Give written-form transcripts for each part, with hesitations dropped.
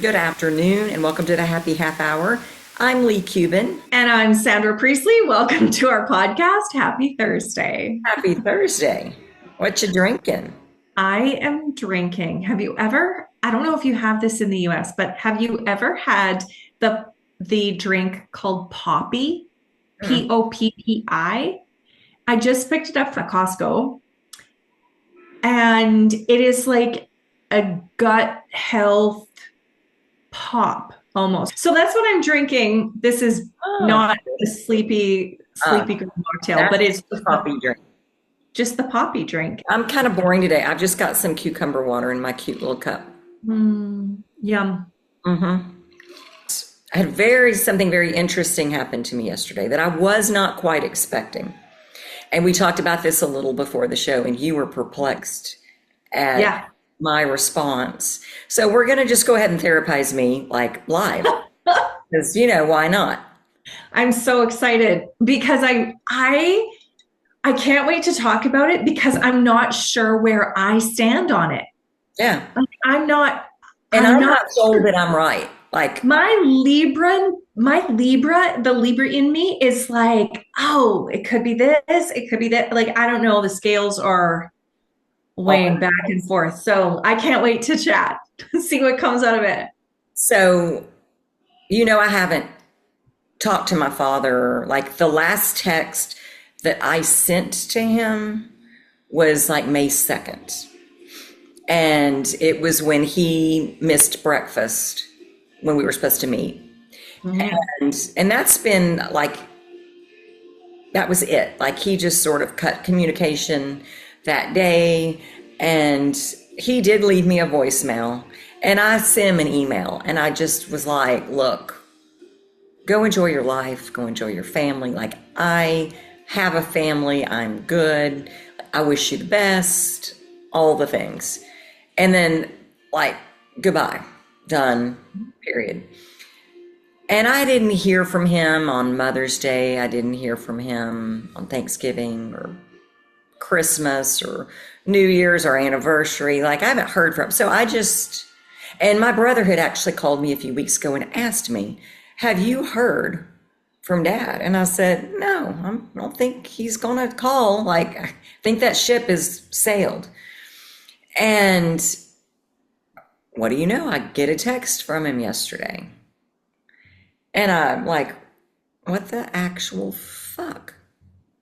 Good afternoon and welcome to the Happy Half Hour. I'm Leigh Kubin. And I'm Sandra Priestley. Welcome to our podcast. Happy Thursday. Happy Thursday. What you drinking? I am drinking. I don't know if you have this in the US, but have you ever had the drink called Poppy? Mm. Poppi? I just picked it up at Costco and it is like a gut health pop almost. So that's what I'm drinking. This is Oh, not a sleepy girl mocktail, but that's it's the coffee drink. just the poppy drink. I'm kind of boring today. I've just got some cucumber water in my cute little cup. Yum. Mm-hmm. I had something very interesting happen to me yesterday that I was not quite expecting. And we talked about this a little before the show, and you were perplexed at Yeah. my response. So we're going to just go ahead and therapize me like live because, why not? I'm so excited because I can't wait to talk about it because I'm not sure where I stand on it. Yeah. I'm not And I'm I'm not not sold sure. that I'm right. Like, The Libra in me is like, oh, it could be this, it could be that. Like, I don't know. The scales are weighing back and forth. So I can't wait to chat, see what comes out of it. so, I haven't talked to my father. Like, the last text that I sent to him was like May 2nd. And it was when he missed breakfast when we were supposed to meet. Mhm. And that's been like, that was it. Like, he just sort of cut communication that day. And he did leave me a voicemail. And I sent him an email. And I just was like, look, go enjoy your life, go enjoy your family. Like, I have a family, I'm good. I wish you the best, all the things. And then, like, goodbye, done, period. And I didn't hear from him on Mother's Day. I didn't hear from him on Thanksgiving or Christmas or New Year's or anniversary. Like, I haven't heard from him. So and my brother had actually called me a few weeks ago and asked me, have you heard from Dad? And I said, no, I don't think he's going to call. Like, I think that ship has sailed. And what do you know? I get a text from him yesterday. And I'm like, what the actual fuck?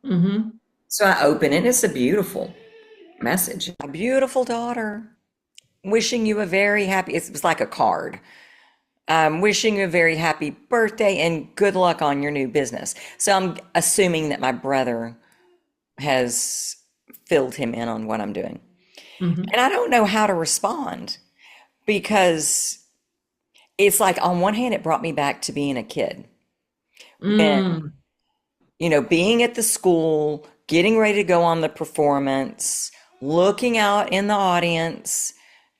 Mhm. So I open it. It's a beautiful message. A beautiful daughter. Wishing you a very happy, it was like a card. Wishing you a very happy birthday and good luck on your new business. So I'm assuming that my brother has filled him in on what I'm doing. Mhm. And I don't know how to respond because it's like, on one hand, it brought me back to being a kid. When, Mm. being at the school, getting ready to go on the performance, looking out in the audience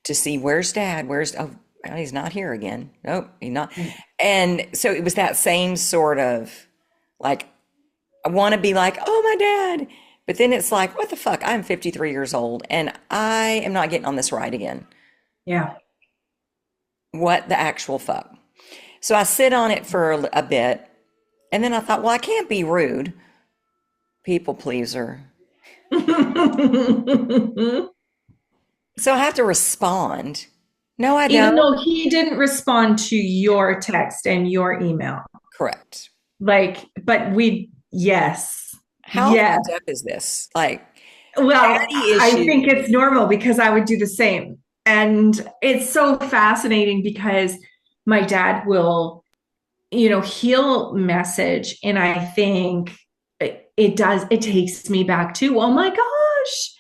to see where's Dad, oh, he's not here again. Nope, he's not. And so it was that same sort of like, I want to be like, oh, my dad. But then it's like, what the fuck? I'm 53 years old and I am not getting on this ride again. Yeah. What the actual fuck? So I sit on it for a bit. And then I thought, well, I can't be rude. People pleaser. So I have to respond. No, I Even don't. though he didn't respond to your text and your email. Correct. Yes, How yes. fucked up is this? Like, Well, daddy I think issues. it's normal because I would do the same. And it's so fascinating because my dad will, he'll message, and I think it takes me back to, oh my gosh,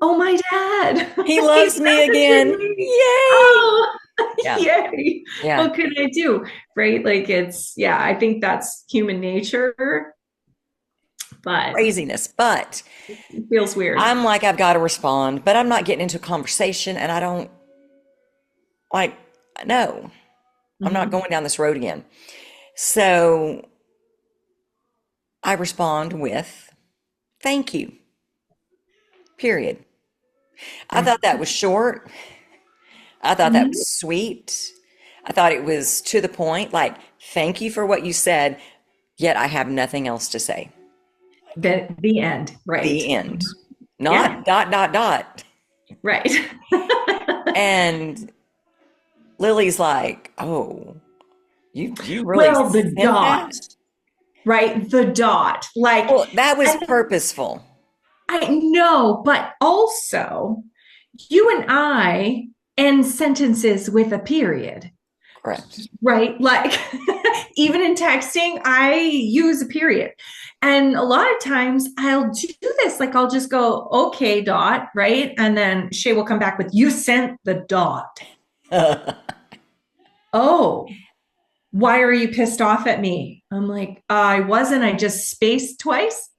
oh, my dad. He He's loves me messaging again. me. Yay. Oh, Yeah. yay. Yeah. What could I do? Right? Like, yeah, I think that's human nature, but Craziness. But it feels weird. I'm like, I've got to respond, but I'm not getting into a conversation and I don't like, no, I'm not Mhm. going down this road again. So I respond with, thank you, period. I Yeah. thought that was short. I thought that Mhm. was sweet. I thought it was to the point, like, thank you for what you said, yet I have nothing else to say. The end. Right. The end. Yeah. Not dot, dot, dot. Right. And Lily's like, oh, you really Well, the sent dot, that? right? The dot. Like, Well, that was and purposeful. I know, but also you and I end sentences with a period, Correct. right? Like, even in texting, I use a period. And a lot of times I'll do this. Like, I'll just go, okay, dot, right? And then Shay will come back with, you sent the dot. Oh, why are you pissed off at me? I'm like, I wasn't. I just spaced twice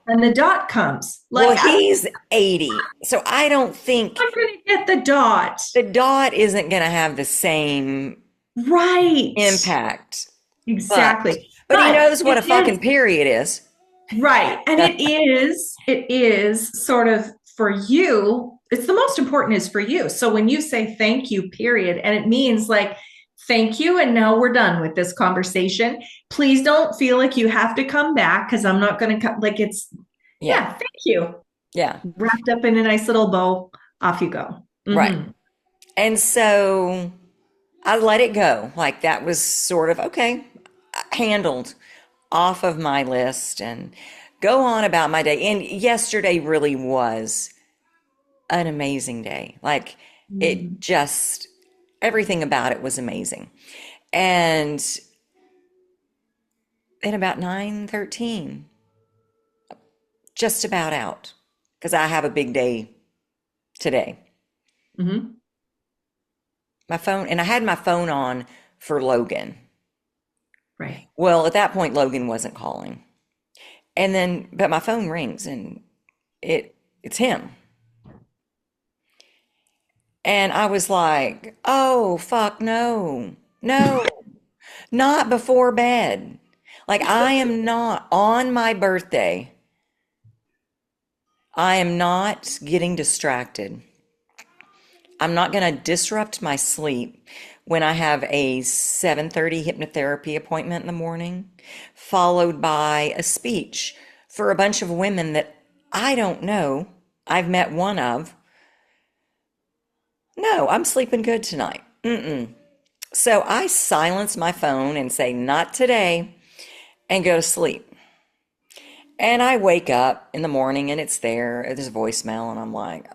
and the dot comes. Well, Like, he's 80, so I don't think I'm going to get the dot. the dot isn't going to have the same Right. impact. But Exactly. but he But knows what a it is fucking period is. right. And it is sort of for you. It's the most important is for you. So when you say thank you, period, and it means like, thank you. And now we're done with this conversation. Please don't feel like you have to come back because I'm not going to come. Like it's, Yeah. yeah, thank you. Yeah. Wrapped up in a nice little bow. Off you go. Right. Mhm. And so I let it go. Like that was sort of okay, handled, off of my list, and go on about my day. And yesterday really was an amazing day. Like it Mhm. just, everything about it was amazing. And then about 9:13, just about out, because I have a big day today. Mhm. My phone, and I had my phone on for Logan. Right. Well, at that point, Logan wasn't calling. And then, but my phone rings and it's him. And I was like, oh, fuck, no, no, not before bed. Like, I am not on my birthday. I am not getting distracted. I'm not going to disrupt my sleep when I have a 7:30 hypnotherapy appointment in the morning, followed by a speech for a bunch of women that I don't know. I've met one of. No, I'm sleeping good tonight. Mm-mm. So I silence my phone and say, not today, and go to sleep. And I wake up in the morning and it's there. There's a voicemail, and I'm like,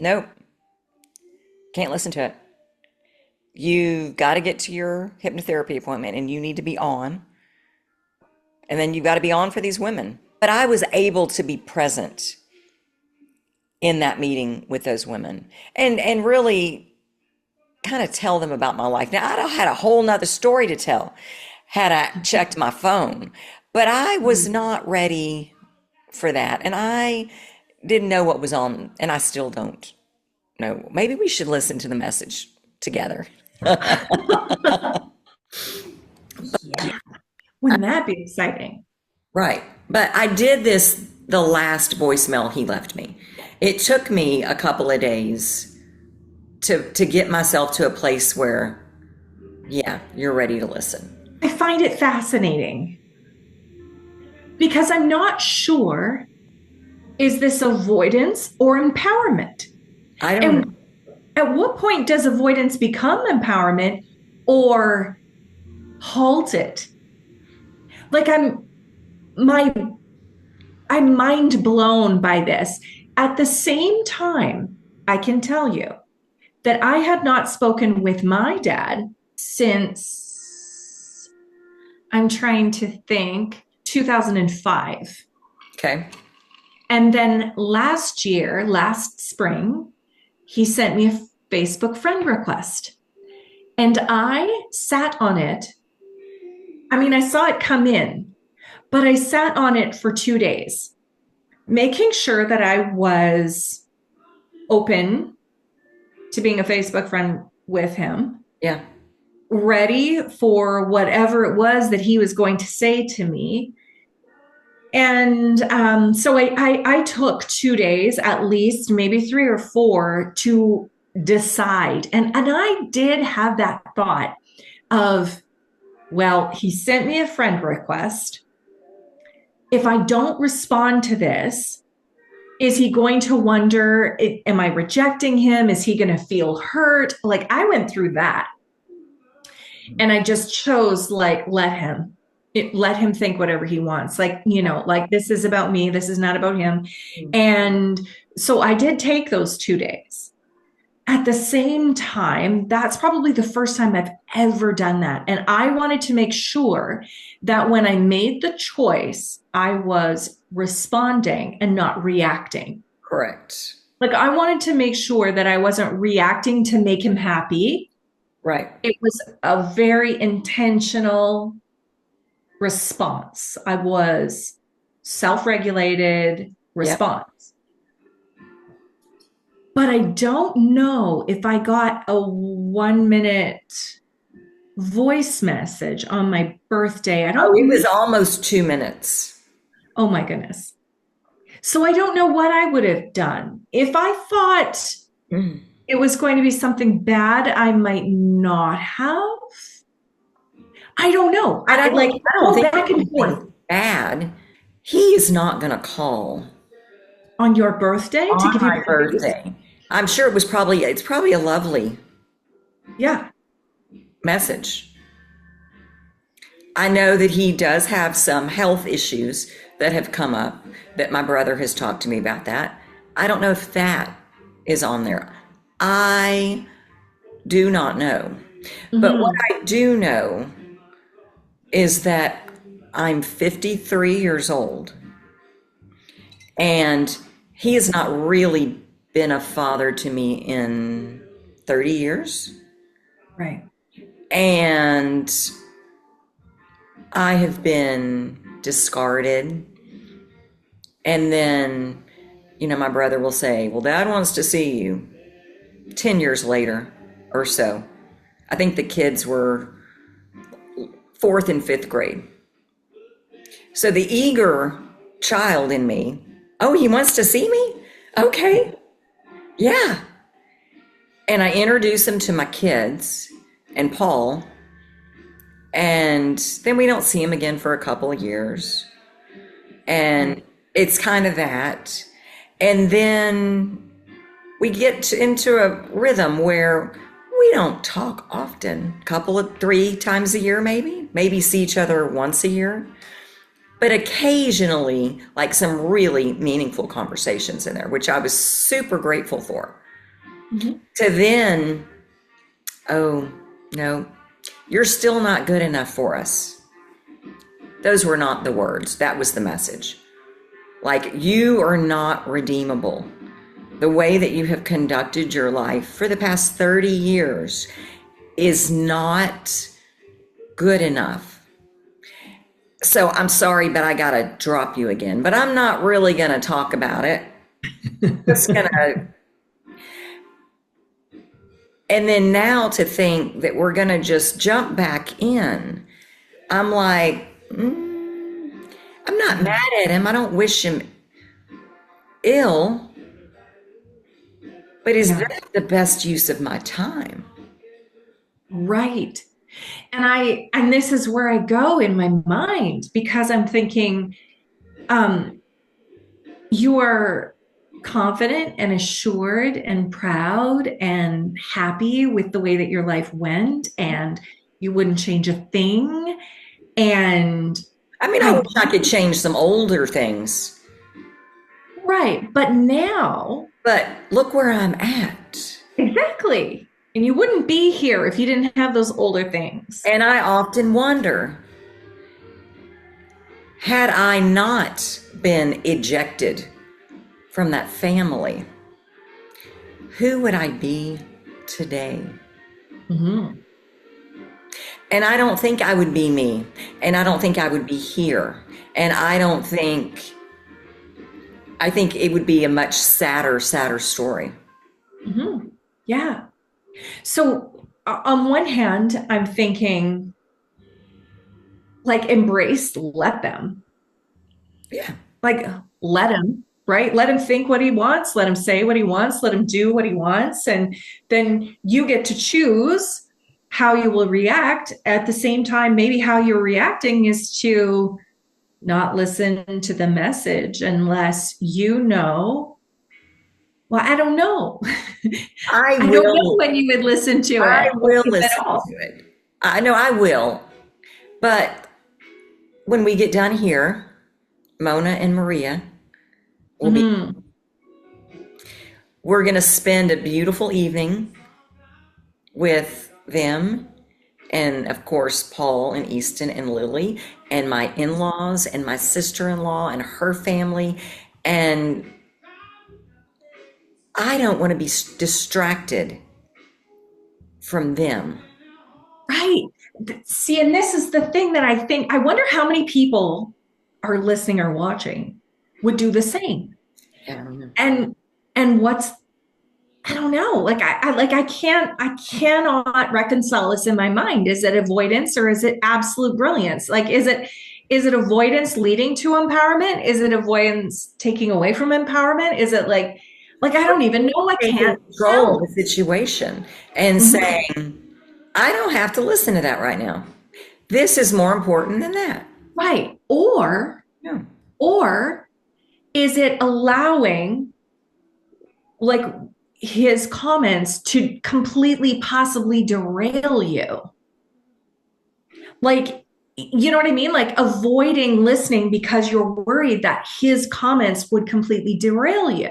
nope, can't listen to it. You've got to get to your hypnotherapy appointment and you need to be on. And then you've got to be on for these women. But I was able to be present in that meeting with those women and really kind of tell them about my life. Now, I had a whole nother story to tell had I checked my phone, but I was not ready for that. And I didn't know what was on, and I still don't know. Maybe we should listen to the message together. Yeah. Wouldn't that be exciting? Right. But I did this the last voicemail he left me. It took me a couple of days to get myself to a place where, yeah, you're ready to listen. I find it fascinating because I'm not sure, is this avoidance or empowerment? I don't know. And at what point does avoidance become empowerment or halt it? Like my I'm mind blown by this. At the same time, I can tell you that I had not spoken with my dad since, I'm trying to think, 2005. Okay. And then last year, last spring, he sent me a Facebook friend request. And I sat on it. I mean, I saw it come in, but I sat on it for 2 days, making sure that I was open to being a Facebook friend with him, Yeah. ready for whatever it was that he was going to say to me. And so I took 2 days, at least, maybe 3 or 4, to decide. And I did have that thought of, well, he sent me a friend request. If I don't respond to this, is he going to wonder, am I rejecting him? Is he going to feel hurt? Like I went through that and I just chose like, let him think whatever he wants. Like, like this is about me. This is not about him. And so I did take those 2 days. At the same time, that's probably the first time I've ever done that. And I wanted to make sure that when I made the choice, I was responding and not reacting. Correct. Like I wanted to make sure that I wasn't reacting to make him happy. Right. It was a very intentional response. I was self-regulated response. But I don't know if I got a 1 minute voice message on my birthday. I don't. Oh, it was almost 2 minutes. Oh my goodness. So I don't know what I would have done. If I thought it was going to be something bad, I might not have. I don't know. I don't think back and forth. Bad. He is not going to call on your birthday on to give my you birthday. I'm sure it's probably a lovely message. I know that he does have some health issues that have come up, that my brother has talked to me about that. I don't know if that is on there. I do not know. But what I do know is that I'm 53 years old and he has not really been a father to me in 30 years. Right. And I have been discarded. And then, my brother will say, well, Dad wants to see you 10 years later or so. I think the kids were 4th and 5th grade. So the eager child in me, oh, he wants to see me? Okay. Yeah. And I introduce him to my kids and Paul. And then we don't see him again for a couple of years. And it's kind of that. And then we get into a rhythm where we don't talk often, 3 times a year, maybe see each other once a year. But occasionally, like some really meaningful conversations in there, which I was super grateful for. To then, oh, no, you're still not good enough for us. Those were not the words. That was the message. Like, you are not redeemable. The way that you have conducted your life for the past 30 years is not good enough. So I'm sorry, but I got to drop you again. But I'm not really going to talk about it. Just going to. And then now to think that we're going to just jump back in. I'm like, I'm not mad at him. I don't wish him ill. But is that the best use of my time? Right. And this is where I go in my mind, because I'm thinking, you are confident and assured and proud and happy with the way that your life went, and you wouldn't change a thing. And I mean, I wish I could change some older things. Right. But look where I'm at. Exactly. And you wouldn't be here if you didn't have those older things. And I often wonder, had I not been ejected from that family, who would I be today? And I don't think I would be me. And I don't think I would be here. And I think it would be a much sadder story. Yeah. So on one hand, I'm thinking, like, embrace, let them. Yeah. Like, let him. right? Let him think what he wants, let him say what he wants, let him do what he wants. And then you get to choose how you will react. At the same time, maybe how you're reacting is to not listen to the message unless you know. Well, I don't know. I I don't know will, when you would listen to I it, will if at listen all. to it. I know I will. But when we get done here, Mona and Maria will be, Mhm. we're going to spend a beautiful evening with them. And of course, Paul and Easton and Lily and my in-laws and my sister-in-law and her family. And I don't want to be distracted from them. Right. See, and this is the thing that I think, I wonder how many people are listening or watching would do the same. Um, And and what's I don't know. Like I cannot reconcile this in my mind. Is it avoidance or is it absolute brilliance? Like is it avoidance leading to empowerment? Is it avoidance taking away from empowerment? Is it like I don't even know. I taking can't control of tell. the situation and Mhm. saying, I don't have to listen to that right now. This is more important than that. Right. Yeah. Or is it allowing like his comments to completely possibly derail you? Like, you know what I mean? Like avoiding listening because you're worried that his comments would completely derail you.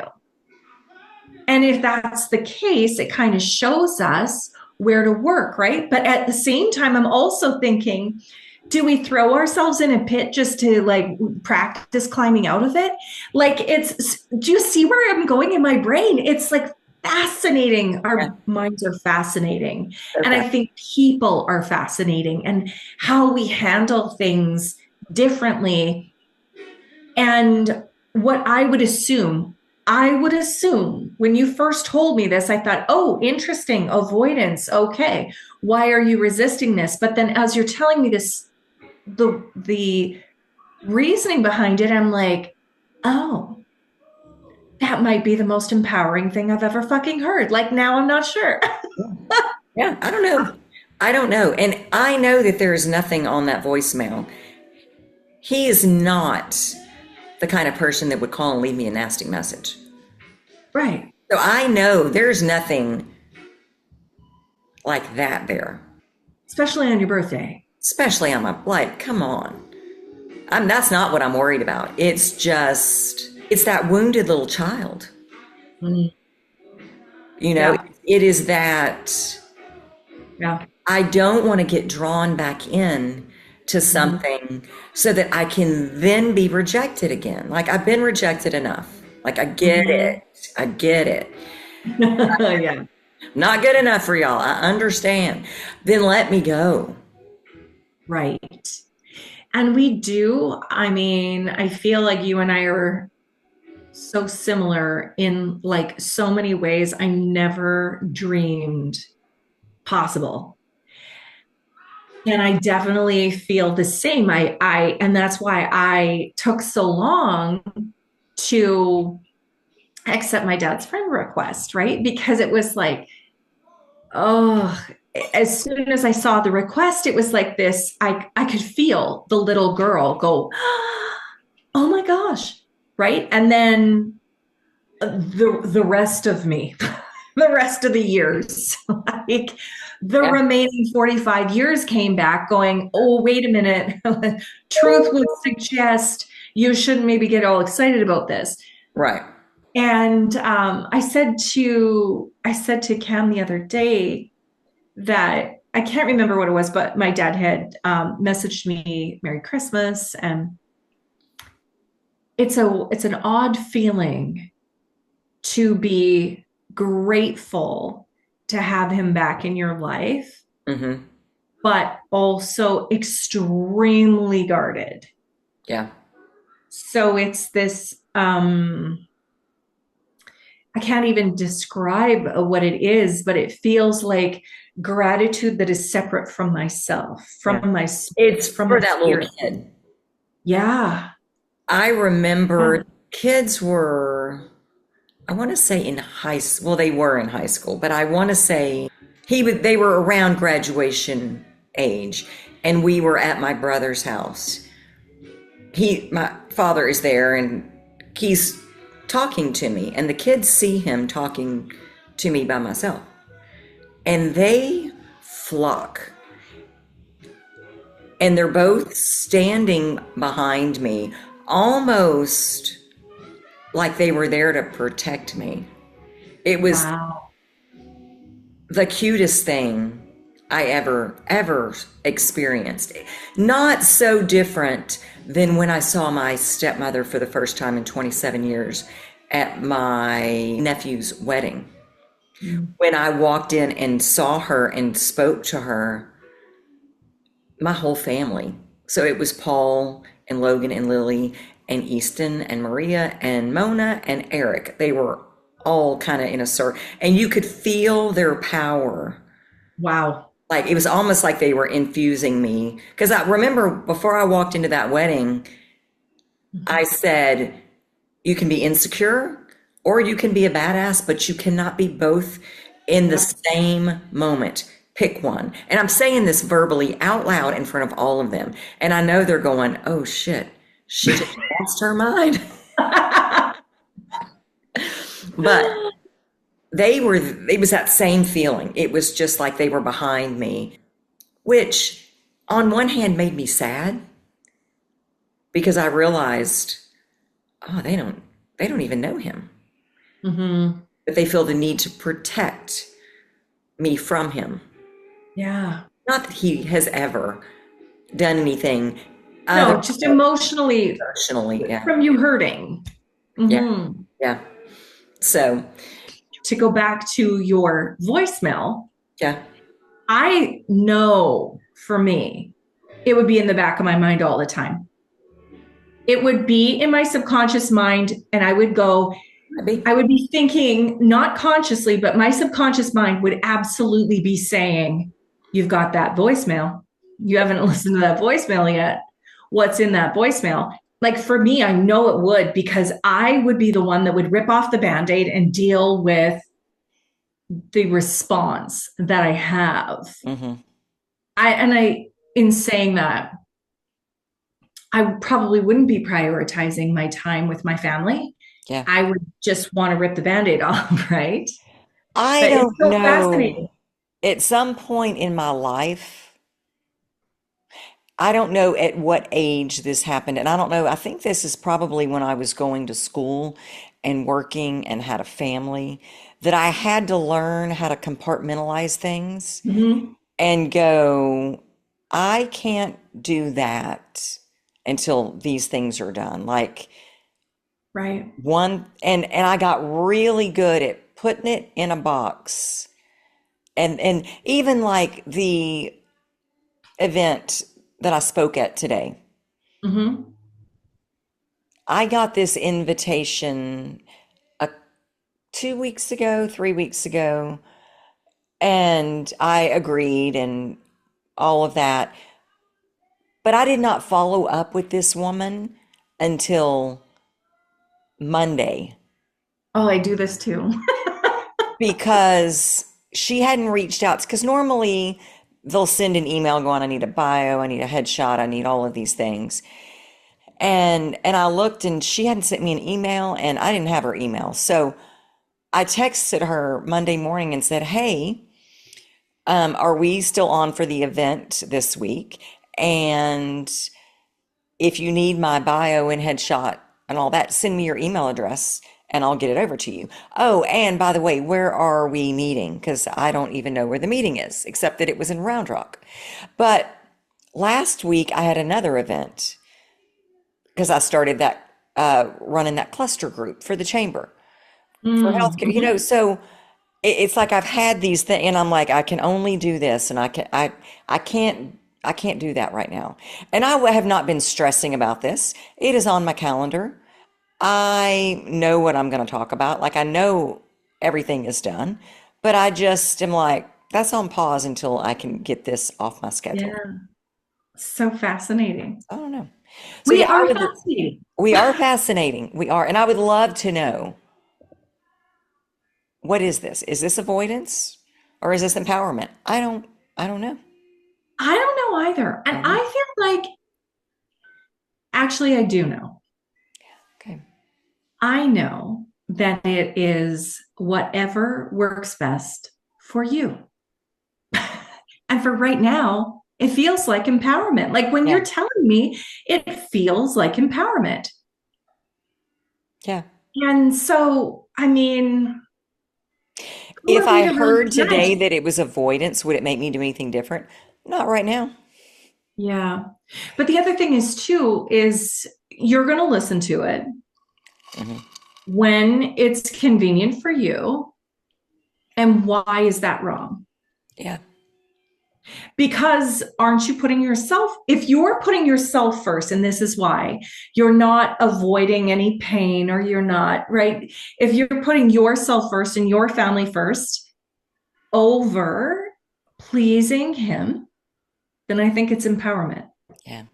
And if that's the case, it kind of shows us where to work, right? But at the same time, I'm also thinking, do we throw ourselves in a pit just to like practice climbing out of it? Like do you see where I'm going in my brain? It's like fascinating. Yeah. Our minds are fascinating. And Okay. I think people are fascinating and how we handle things differently. And what I would assume when you first told me this, I thought, oh, interesting, avoidance. Okay. Why are you resisting this? But then as you're telling me this, the reasoning behind it, I'm like, oh, that might be the most empowering thing I've ever fucking heard. Like now I'm not sure. Yeah. I don't know. I don't know. And I know that there is nothing on that voicemail. He is not the kind of person that would call and leave me a nasty message. Right. So I know there's nothing like that there, Especially on your birthday. especially on my, like, come on. That's not what I'm worried about. It's just, it's that wounded little child. Mhm. You know, Yeah. it is that Yeah. I don't want to get drawn back in to Mhm. something so that I can then be rejected again. Like I've been rejected enough. Like I get Mhm. it. I get it. Yeah. Not good enough for y'all. I understand. Then let me go. Right. And we do. I mean, I feel like you and I are so similar in like so many ways I never dreamed possible. And I definitely feel the same. And that's why I took so long to accept my dad's friend request, right? Because it was like, oh, as soon as I saw the request, it was like this. I could feel the little girl go, oh my gosh, right? And then the rest of me, the rest of the years, like the Yeah. remaining 45 years came back going, oh, wait a minute. Truth would suggest you shouldn't maybe get all excited about this. Right. And I said to Cam the other day that I can't remember what it was, but my dad had messaged me Merry Christmas, and it's an odd feeling to be grateful to have him back in your life, Mm-hmm. but also extremely guarded. Yeah. So it's this I can't even describe what it is, but it feels like gratitude that is separate from myself, Yeah. from my It's from for my that little spirit. kid. Yeah. I remember Yeah. kids were, I want to say in high school, well, they were in high school, but I want to say they were around graduation age, and we were at my brother's house. My father is there, and he's talking to me, and the kids see him talking to me by myself, and they flock, and they're both standing behind me, almost like they were there to protect me. It was Wow. the cutest thing I ever experienced. Not so different than when I saw my stepmother for the first time in 27 years at my nephew's wedding. Mm. When I walked in and saw her and spoke to her, my whole family. So it was Paul and Logan and Lily and Easton and Maria and Mona and Eric. They were all kind of in a circle, and you could feel their power. Wow. Like it was almost like they were infusing me. Because I remember before I walked into that wedding, I said, you can be insecure or you can be a badass, but you cannot be both in the Yep. same moment. Pick one. And I'm saying this verbally out loud in front of all of them. And I know they're going, oh shit, she just lost her mind. But it was that same feeling. It was just like they were behind me, which on one hand made me sad because I realized, oh, they don't even know him. Hmm. But they feel the need to protect me from him. Yeah. Not that he has ever done anything other No, just emotionally emotionally. Yeah. from you hurting. Yeah. Hmm. Yeah. So, To go back to your voicemail, yeah. I know for me, it would be in the back of my mind all the time. It would be in my subconscious mind, and Maybe. I would be thinking, not consciously, but my subconscious mind would absolutely be saying, you've got that voicemail. You haven't listened to that voicemail yet. What's in that voicemail? Like for me, I know it would because I would be the one that would rip off the band-aid and deal with the response that I have. Hmm. In saying that, I probably wouldn't be prioritizing my time with my family. Yeah. I would just want to rip the band-aid off, right? I But it's don't so know. fascinating. At some point in my life, I don't know at what age this happened. And I don't know. I think this is probably when I was going to school and working and had a family that I had to learn how to compartmentalize things Mhm. and go, I can't do that until these things are done. Like Right. and I got really good at putting it in a box. And even like the event that I spoke at today, Hmm. I got this invitation 2 weeks ago, 3 weeks ago, and I agreed and all of that. But I did not follow up with this woman until Monday Oh, I do this too. because she hadn't reached out. Because normally they'll send an email going, I need a bio, I need a headshot, I need all of these things. And I looked and she hadn't sent me an email and I didn't have her email. So I texted her Monday morning and said, hey, are we still on for the event this week? And if you need my bio and headshot and all that, send me your email address and I'll get it over to you. Oh, and by the way, where are we meeting? Because I don't even know where the meeting is, except that it was in Round Rock. But last week I had another event because I started that running that cluster group for the chamber for healthcare. Mm-hmm. So it's like I've had these things, and I'm like, I can only do this, and I can't. I can't do that right now. And I have not been stressing about this. It is on my calendar. I know what I'm going to talk about. Like I know everything is done, but I just am like, that's on pause until I can get this off my schedule. Yeah. So fascinating. I don't know. So We yeah, are fascinating. we are fascinating. We are, and I would love to know, what is this? Is this avoidance or is this empowerment? I don't know. I don't know either. I And don't know. I feel like actually I do know. Okay. I know that it is whatever works best for you. And for right now, it feels like empowerment. Like when Yeah. you're telling me, it feels like empowerment. Yeah. And so, I mean, who If are we I to really heard judge? today that it was avoidance, would it make me do anything different? Not right now. Yeah. But the other thing is, too, is you're going to listen to it Hmm. when it's convenient for you. And why is that wrong? Yeah. Because aren't you putting yourself, if you're putting yourself first, and this is why you're not avoiding any pain or you're not, right? If you're putting yourself first and your family first over pleasing him, then I think it's empowerment. Yeah.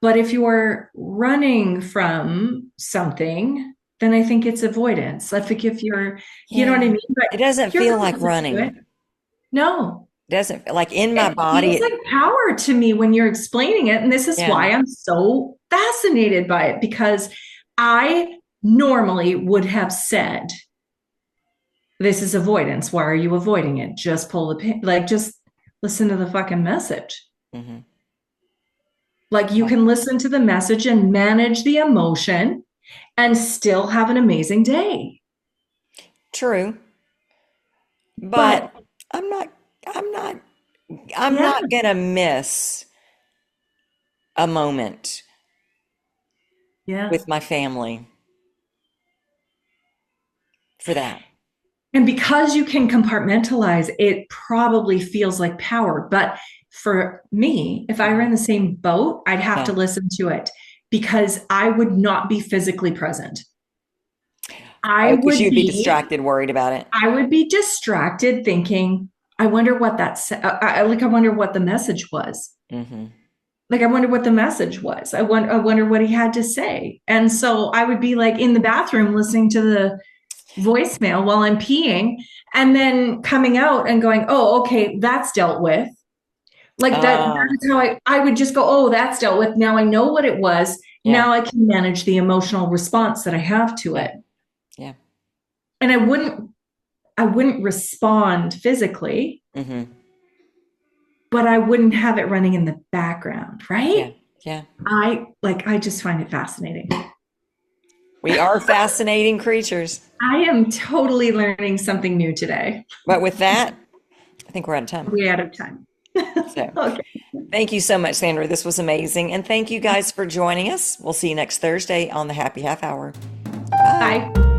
But if you're running from something, then I think it's avoidance. I think if you're, you know what I Yeah. mean? But It doesn't you're feel going to like listen to running. it. No, It doesn't like in my it body. feels like power to me when you're explaining it. And this is Yeah. why I'm so fascinated by it, because I normally would have said, this is avoidance. Why are you avoiding it? Just pull the pin, like, just listen to the fucking message. Hmm. Like, you Yeah. can listen to the message and manage the emotion and still have an amazing day. True. But But I'm not, I'm not, I'm yeah, not gonna miss a moment yeah. with my family for that. And because you can compartmentalize, it probably feels like power. But for me, if I were in the same boat, I'd have to Yeah. listen to it because I would not be physically present. I Oh, because would you'd be be, distracted, worried about it. I would be distracted thinking, I wonder what I wonder what the message was. Hmm. Like, I wonder what the message was. I wonder what he had to say. And so I would be like in the bathroom listening to the voicemail while I'm peeing and then coming out and going, oh, okay, that's dealt with. Like Ah, that's how I would just go, oh, that's dealt with. Now I know what it was. yeah, Now I can manage the emotional response that I have to yeah, it. yeah. And I wouldn't respond physically, Hmm. but I wouldn't have it running in the background, Yeah, right? yeah. I just find it fascinating. We are fascinating creatures. I am totally learning something new today. But with that, I think we're out of time. Way out of time. So Okay. thank you so much, Sandra. This was amazing. And thank you guys for joining us. We'll see you next Thursday on the Happy Half Hour. Bye. Bye.